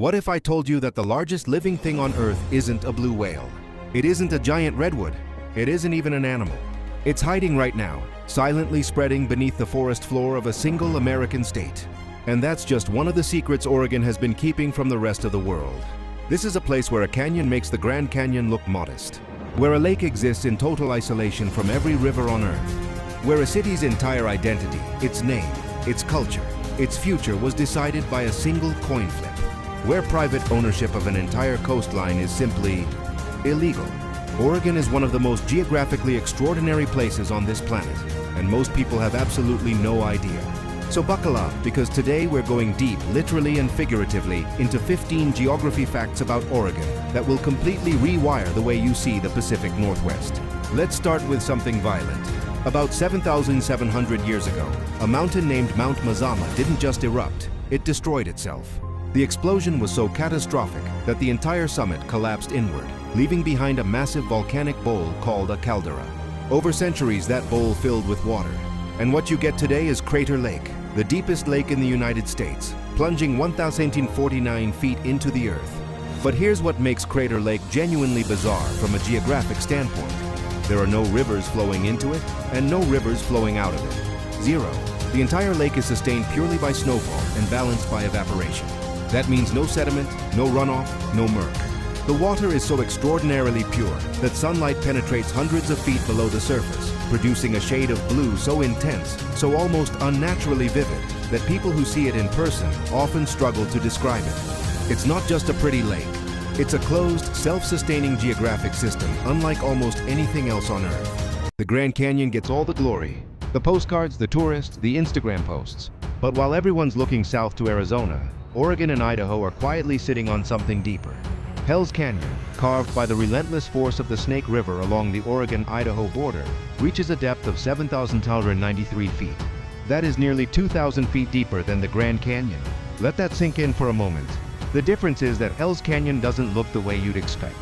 What if I told you that the largest living thing on Earth isn't a blue whale? It isn't a giant redwood. It isn't even an animal. It's hiding right now, silently spreading beneath the forest floor of a single American state. And that's just one of the secrets Oregon has been keeping from the rest of the world. This is a place where a canyon makes the Grand Canyon look modest, where a lake exists in total isolation from every river on Earth, where a city's entire identity, its name, its culture, its future was decided by a single coin flip, where private ownership of an entire coastline is simply illegal. Oregon is one of the most geographically extraordinary places on this planet, and most people have absolutely no idea. So buckle up, because today we're going deep, literally and figuratively, into 15 geography facts about Oregon that will completely rewire the way you see the Pacific Northwest. Let's start with something violent. About 7,700 years ago, a mountain named Mount Mazama didn't just erupt, it destroyed itself. The explosion was so catastrophic that the entire summit collapsed inward, leaving behind a massive volcanic bowl called a caldera. Over centuries, that bowl filled with water. And what you get today is Crater Lake, the deepest lake in the United States, plunging 1,049 feet into the earth. But here's what makes Crater Lake genuinely bizarre from a geographic standpoint. There are no rivers flowing into it, and no rivers flowing out of it. Zero. The entire lake is sustained purely by snowfall and balanced by evaporation. That means no sediment, no runoff, no murk. The water is so extraordinarily pure that sunlight penetrates hundreds of feet below the surface, producing a shade of blue so intense, so almost unnaturally vivid, that people who see it in person often struggle to describe it. It's not just a pretty lake. It's a closed, self-sustaining geographic system unlike almost anything else on Earth. The Grand Canyon gets all the glory. The postcards, the tourists, the Instagram posts. But while everyone's looking south to Arizona, Oregon and Idaho are quietly sitting on something deeper. Hell's Canyon, carved by the relentless force of the Snake River along the Oregon-Idaho border, reaches a depth of 7,293 feet. That is nearly 2,000 feet deeper than the Grand Canyon. Let that sink in for a moment. The difference is that Hell's Canyon doesn't look the way you'd expect.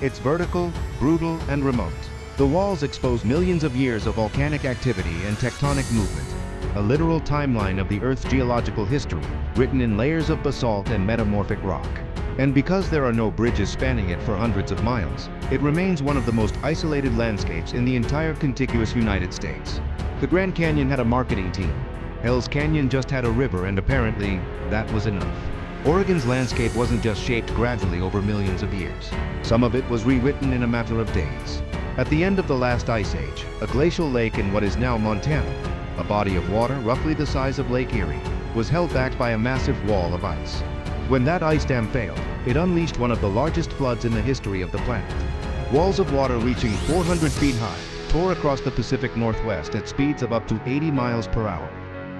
It's vertical, brutal, and remote. The walls expose millions of years of volcanic activity and tectonic movement, a literal timeline of the Earth's geological history, written in layers of basalt and metamorphic rock. And because there are no bridges spanning it for hundreds of miles, it remains one of the most isolated landscapes in the entire contiguous United States. The Grand Canyon had a marketing team. Hell's Canyon just had a river, and apparently, that was enough. Oregon's landscape wasn't just shaped gradually over millions of years. Some of it was rewritten in a matter of days. At the end of the last ice age, a glacial lake in what is now Montana, a body of water roughly the size of Lake Erie, was held back by a massive wall of ice. When that ice dam failed, it unleashed one of the largest floods in the history of the planet. Walls of water reaching 400 feet high tore across the Pacific Northwest at speeds of up to 80 miles per hour.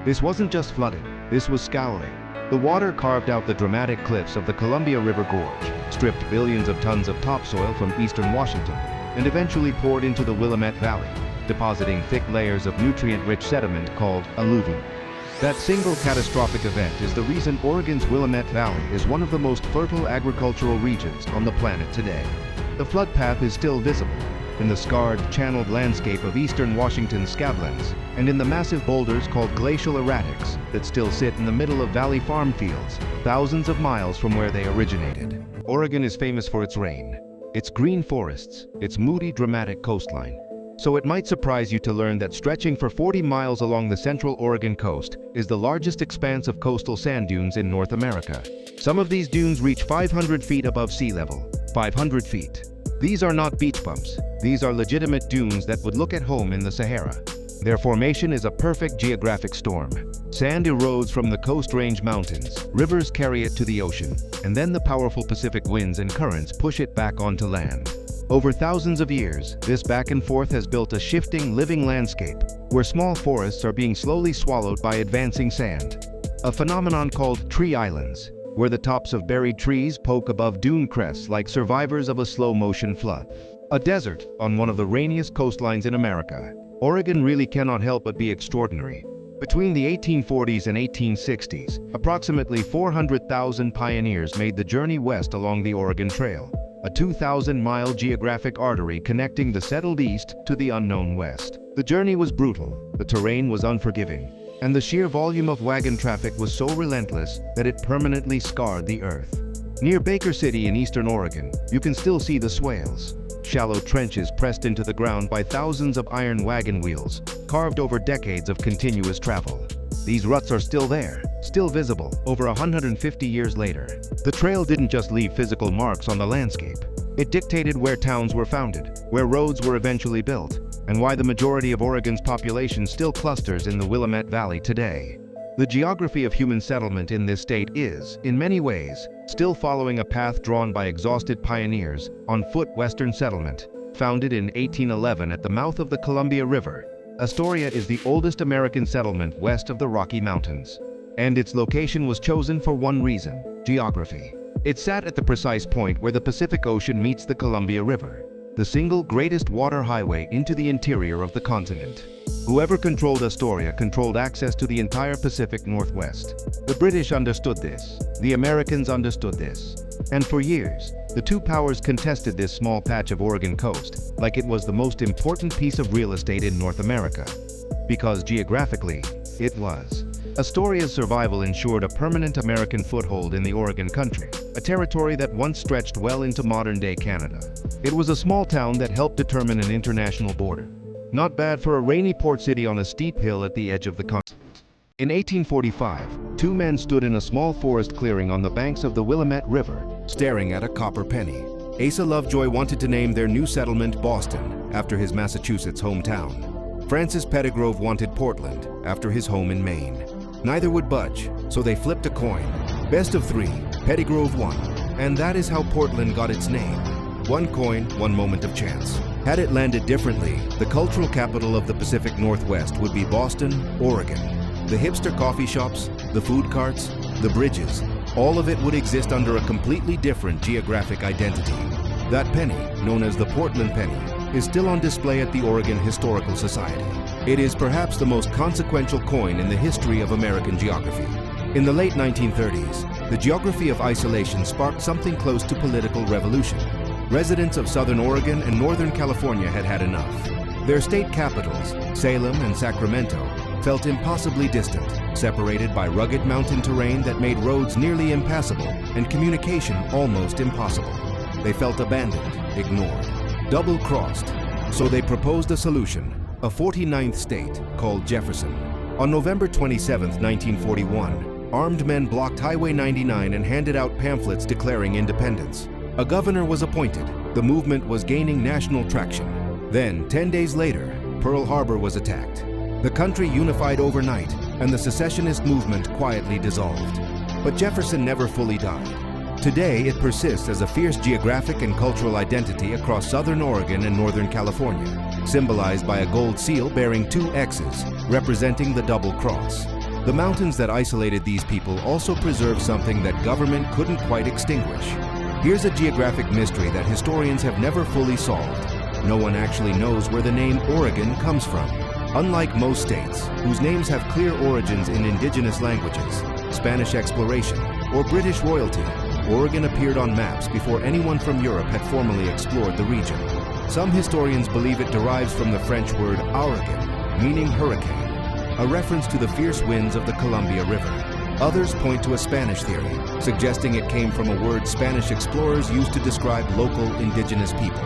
This wasn't just flooding, this was scouring. The water carved out the dramatic cliffs of the Columbia River Gorge, stripped billions of tons of topsoil from eastern Washington, and eventually poured into the Willamette Valley, depositing thick layers of nutrient-rich sediment called alluvium. That single catastrophic event is the reason Oregon's Willamette Valley is one of the most fertile agricultural regions on the planet today. The flood path is still visible in the scarred, channeled landscape of eastern Washington's scablands, and in the massive boulders called glacial erratics that still sit in the middle of valley farm fields, thousands of miles from where they originated. Oregon is famous for its rain, its green forests, its moody, dramatic coastline. So it might surprise you to learn that stretching for 40 miles along the central Oregon coast is the largest expanse of coastal sand dunes in North America. Some of these dunes reach 500 feet above sea level. 500 feet. These are not beach bumps. These are legitimate dunes that would look at home in the Sahara. Their formation is a perfect geographic storm. Sand erodes from the Coast Range Mountains, rivers carry it to the ocean, and then the powerful Pacific winds and currents push it back onto land. Over thousands of years, this back and forth has built a shifting, living landscape where small forests are being slowly swallowed by advancing sand. A phenomenon called tree islands, where the tops of buried trees poke above dune crests like survivors of a slow-motion flood. A desert on one of the rainiest coastlines in America. Oregon really cannot help but be extraordinary. Between the 1840s and 1860s, approximately 400,000 pioneers made the journey west along the Oregon Trail, a 2,000-mile geographic artery connecting the settled east to the unknown west. The journey was brutal, the terrain was unforgiving, and the sheer volume of wagon traffic was so relentless that it permanently scarred the earth. Near Baker City in eastern Oregon, you can still see the swales. Shallow trenches pressed into the ground by thousands of iron wagon wheels, carved over decades of continuous travel. These ruts are still there, still visible, over 150 years later. The trail didn't just leave physical marks on the landscape. It dictated where towns were founded, where roads were eventually built, and why the majority of Oregon's population still clusters in the Willamette Valley today. The geography of human settlement in this state is, in many ways, still following a path drawn by exhausted pioneers on foot. Western settlement, founded in 1811 at the mouth of the Columbia River. Astoria is the oldest American settlement west of the Rocky Mountains. And its location was chosen for one reason: geography. It sat at the precise point where the Pacific Ocean meets the Columbia River, the single greatest water highway into the interior of the continent. Whoever controlled Astoria controlled access to the entire Pacific Northwest. The British understood this. The Americans understood this. And for years, the two powers contested this small patch of Oregon coast like it was the most important piece of real estate in North America. Because geographically, it was. Astoria's survival ensured a permanent American foothold in the Oregon country, a territory that once stretched well into modern-day Canada. It was a small town that helped determine an international border. Not bad for a rainy port city on a steep hill at the edge of the continent. In 1845, two men stood in a small forest clearing on the banks of the Willamette River, staring at a copper penny. Asa Lovejoy wanted to name their new settlement Boston, after his Massachusetts hometown. Francis Pettigrove wanted Portland, after his home in Maine. Neither would budge, so they flipped a coin. Best of three, Pettigrove won, and that is how Portland got its name. One coin, one moment of chance. Had it landed differently, the cultural capital of the Pacific Northwest would be Boston, Oregon. The hipster coffee shops, the food carts, the bridges, all of it would exist under a completely different geographic identity. That penny, known as the Portland penny, is still on display at the Oregon Historical Society. It is perhaps the most consequential coin in the history of American geography. In the late 1930s, the geography of isolation sparked something close to political revolution. Residents of southern Oregon and northern California had had enough. Their state capitals, Salem and Sacramento, felt impossibly distant, separated by rugged mountain terrain that made roads nearly impassable and communication almost impossible. They felt abandoned, ignored, double-crossed. So they proposed a solution, a 49th state called Jefferson. On November 27, 1941, armed men blocked Highway 99 and handed out pamphlets declaring independence. A governor was appointed. The movement was gaining national traction. Then, 10 days later, Pearl Harbor was attacked. The country unified overnight, and the secessionist movement quietly dissolved. But Jefferson never fully died. Today, it persists as a fierce geographic and cultural identity across southern Oregon and northern California, symbolized by a gold seal bearing two X's, representing the double cross. The mountains that isolated these people also preserve something that government couldn't quite extinguish. Here's a geographic mystery that historians have never fully solved. No one actually knows where the name Oregon comes from. Unlike most states, whose names have clear origins in indigenous languages, Spanish exploration, or British royalty, Oregon appeared on maps before anyone from Europe had formally explored the region. Some historians believe it derives from the French word ouragan, meaning hurricane, a reference to the fierce winds of the Columbia River. Others point to a Spanish theory, suggesting it came from a word Spanish explorers used to describe local indigenous people.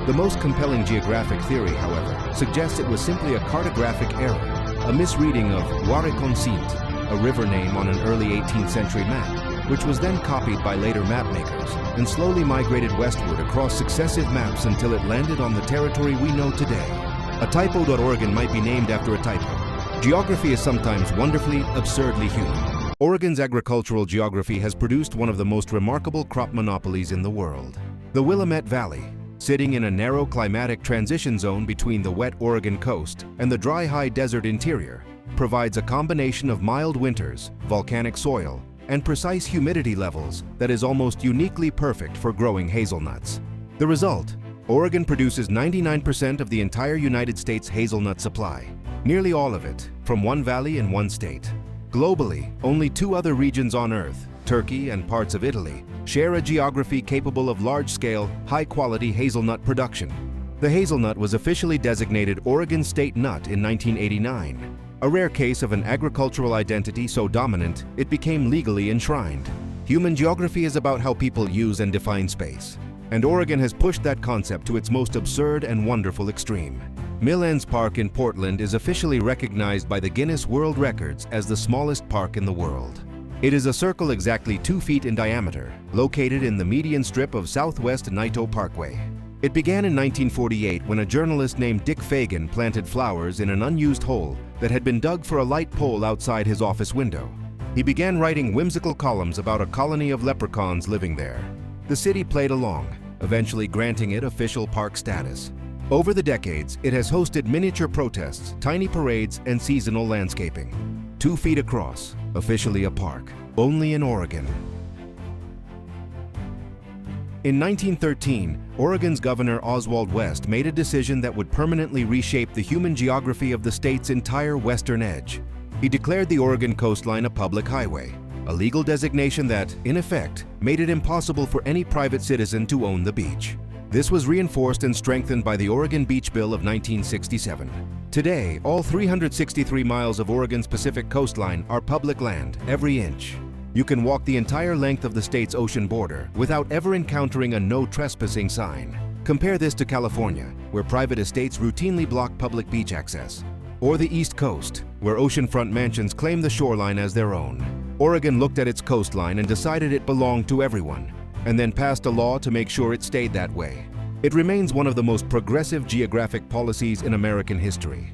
The most compelling geographic theory, however, suggests it was simply a cartographic error, a misreading of Wareconsint, a river name on an early 18th century map, which was then copied by later mapmakers and slowly migrated westward across successive maps until it landed on the territory we know today. A typo.Oregon might be named after a typo. Geography is sometimes wonderfully, absurdly human. Oregon's agricultural geography has produced one of the most remarkable crop monopolies in the world. The Willamette Valley, sitting in a narrow climatic transition zone between the wet Oregon coast and the dry high desert interior, provides a combination of mild winters, volcanic soil, and precise humidity levels that is almost uniquely perfect for growing hazelnuts. The result? Oregon produces 99% of the entire United States hazelnut supply, nearly all of it from one valley in one state. Globally, only two other regions on Earth, Turkey and parts of Italy, share a geography capable of large-scale, high-quality hazelnut production. The hazelnut was officially designated Oregon State Nut in 1989, a rare case of an agricultural identity so dominant it became legally enshrined. Human geography is about how people use and define space. And Oregon has pushed that concept to its most absurd and wonderful extreme. Mill Ends Park in Portland is officially recognized by the Guinness World Records as the smallest park in the world. It is a circle exactly 2 feet in diameter, located in the median strip of Southwest Naito Parkway. It began in 1948 when a journalist named Dick Fagan planted flowers in an unused hole that had been dug for a light pole outside his office window. He began writing whimsical columns about a colony of leprechauns living there. The city played along, eventually granting it official park status. Over the decades, it has hosted miniature protests, tiny parades, and seasonal landscaping. 2 feet across, officially a park, only in Oregon. In 1913, Oregon's Governor Oswald West made a decision that would permanently reshape the human geography of the state's entire western edge. He declared the Oregon coastline a public highway, a legal designation that, in effect, made it impossible for any private citizen to own the beach. This was reinforced and strengthened by the Oregon Beach Bill of 1967. Today, all 363 miles of Oregon's Pacific coastline are public land, every inch. You can walk the entire length of the state's ocean border without ever encountering a no trespassing sign. Compare this to California, where private estates routinely block public beach access. Or the East Coast, where oceanfront mansions claim the shoreline as their own. Oregon looked at its coastline and decided it belonged to everyone, and then passed a law to make sure it stayed that way. It remains one of the most progressive geographic policies in American history.